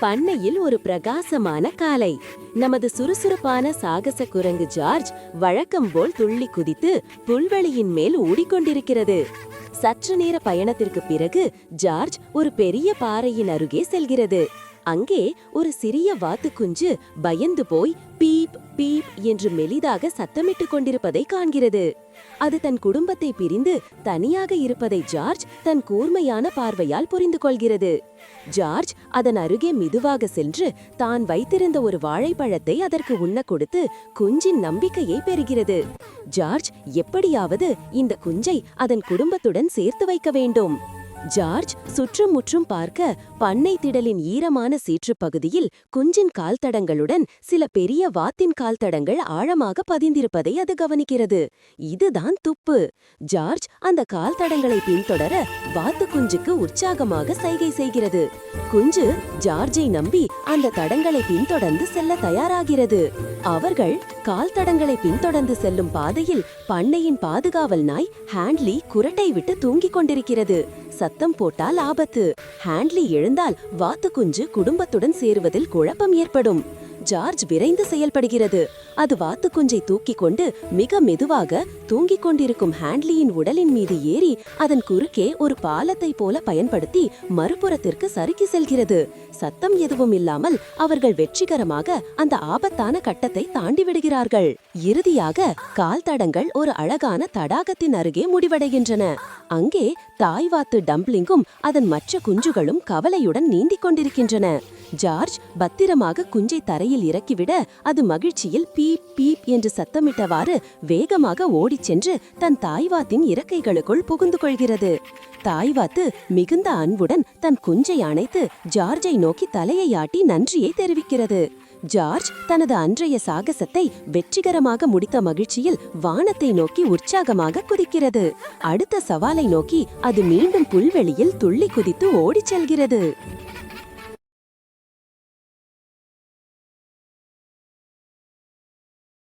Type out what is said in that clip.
பண்ணையில் ஒரு பிரகாசமான காலை. நமது சுறுசுறுப்பான சாகச குரங்கு ஜார்ஜ் வழக்கம் போல் துள்ளி குதித்து புல்வெளியின் மேல் ஓடிக்கொண்டிருக்கிறது. சற்று நேர பயணத்திற்கு பிறகு ஜார்ஜ் ஒரு பெரிய பாறையின் அருகே செல்கிறது. அங்கே ஒரு சிறிய வாத்துக்குஞ்சு பயந்து போய் பீப் பீப் என்று மெலிதாக சத்தமிட்டுக் கொண்டிருப்பதை காண்கிறது. அது தன் குடும்பத்தை பிரிந்து தனியாக இருப்பதை ஜார்ஜ் தன் கூர்மையான பார்வையால் புரிந்து கொள்கிறது. ஜார்ஜ் அதன் அருகே மெதுவாக சென்று தான் வைத்திருந்த ஒரு வாழைப்பழத்தை அதற்கு உண்ண கொடுத்து குஞ்சின் நம்பிக்கையை பெறுகிறது. ஜார்ஜ் எப்படியாவது இந்த குஞ்சை அதன் குடும்பத்துடன் சேர்த்து வைக்க வேண்டும். ஜார்ஜ் சுற்றும் முற்றும் பார்க்க பண்ணை திடலின் ஈரமான சேற்றுப் பகுதியில் குஞ்சின் கால்தடங்களுடன் சில பெரிய வாத்தின் கால்தடங்கள் ஆழமாக பதிந்திருப்பதை அது கவனிக்கிறது. இதுதான் துப்பு. ஜார்ஜ் அந்த கால்தடங்களை பின்தொடர வாத்து குஞ்சுக்கு உற்சாகமாக சைகை செய்கிறது. குஞ்சு ஜார்ஜை நம்பி அந்த தடங்களை பின்தொடர்ந்து செல்ல தயாராகிறது. அவர்கள் கால்தடங்களை பின்தொடர்ந்து செல்லும் பாதையில் பண்ணையின் பாதுகாவல் நாய் ஹாண்ட்லி குரட்டை விட்டு தூங்கிக் கொண்டிருக்கிறது. சத்தம் போட்டால் ஆபத்து. ஹாண்ட்லி எழுந்தால் வாத்து குஞ்சு குடும்பத்துடன் சேருவதில் குழப்பம் ஏற்படும். ஜார்ஜ் விரைந்து செயல்படுகிறது. அது வாத்து குஞ்சை தூக்கிக் கொண்டு மிக மெதுவாக தூங்கிக் கொண்டிருக்கும் ஹாண்ட்லியின் உடலின் மீது ஏறி அதன் குறுக்கே ஒரு பாலத்தை போல பயன்படுத்தி மறுபுறத்திற்கு சறுக்கி செல்கிறது. சத்தம் எதுவும் இல்லாமல் அவர்கள் வெற்றிகரமாக அந்த ஆபத்தான கட்டத்தை தாண்டி விடுகிறார்கள். இறுதியாக கால்தடங்கள் ஒரு அழகான தடாகத்தின் அருகே முடிவடைகின்றன. அங்கே தாய்வாத்து டம்ப்ளிங்கும் அதன் மற்ற குஞ்சுகளும் கவலையுடன் நீந்திக் கொண்டிருக்கின்றன. ஜார்ஜ் பத்திரமாக குஞ்சை தரையில் இறக்கிவிட அது மகிழ்ச்சியில் பீப் பீப் என்று சத்தமிட்டவாறு வேகமாக ஓடிச் சென்று தன் தாய்வாத்தின் இறக்கைகளுக்குள் புகுந்து கொள்கிறது. தாய்வாத்து மிகுந்த அன்புடன் தன் குஞ்சை அணைத்து ஜார்ஜை நோக்கி தலையை ஆட்டி நன்றியை தெரிவிக்கிறது. ஜார்ஜ் தனது அன்றைய சாகசத்தை வெற்றிகரமாக முடித்த மகிழ்ச்சியில் வானத்தை நோக்கி உற்சாகமாக குதிக்கிறது. அடுத்த சவாலை நோக்கி அது மீண்டும் புல்வெளியில் துள்ளி குதித்து ஓடிச் செல்கிறது.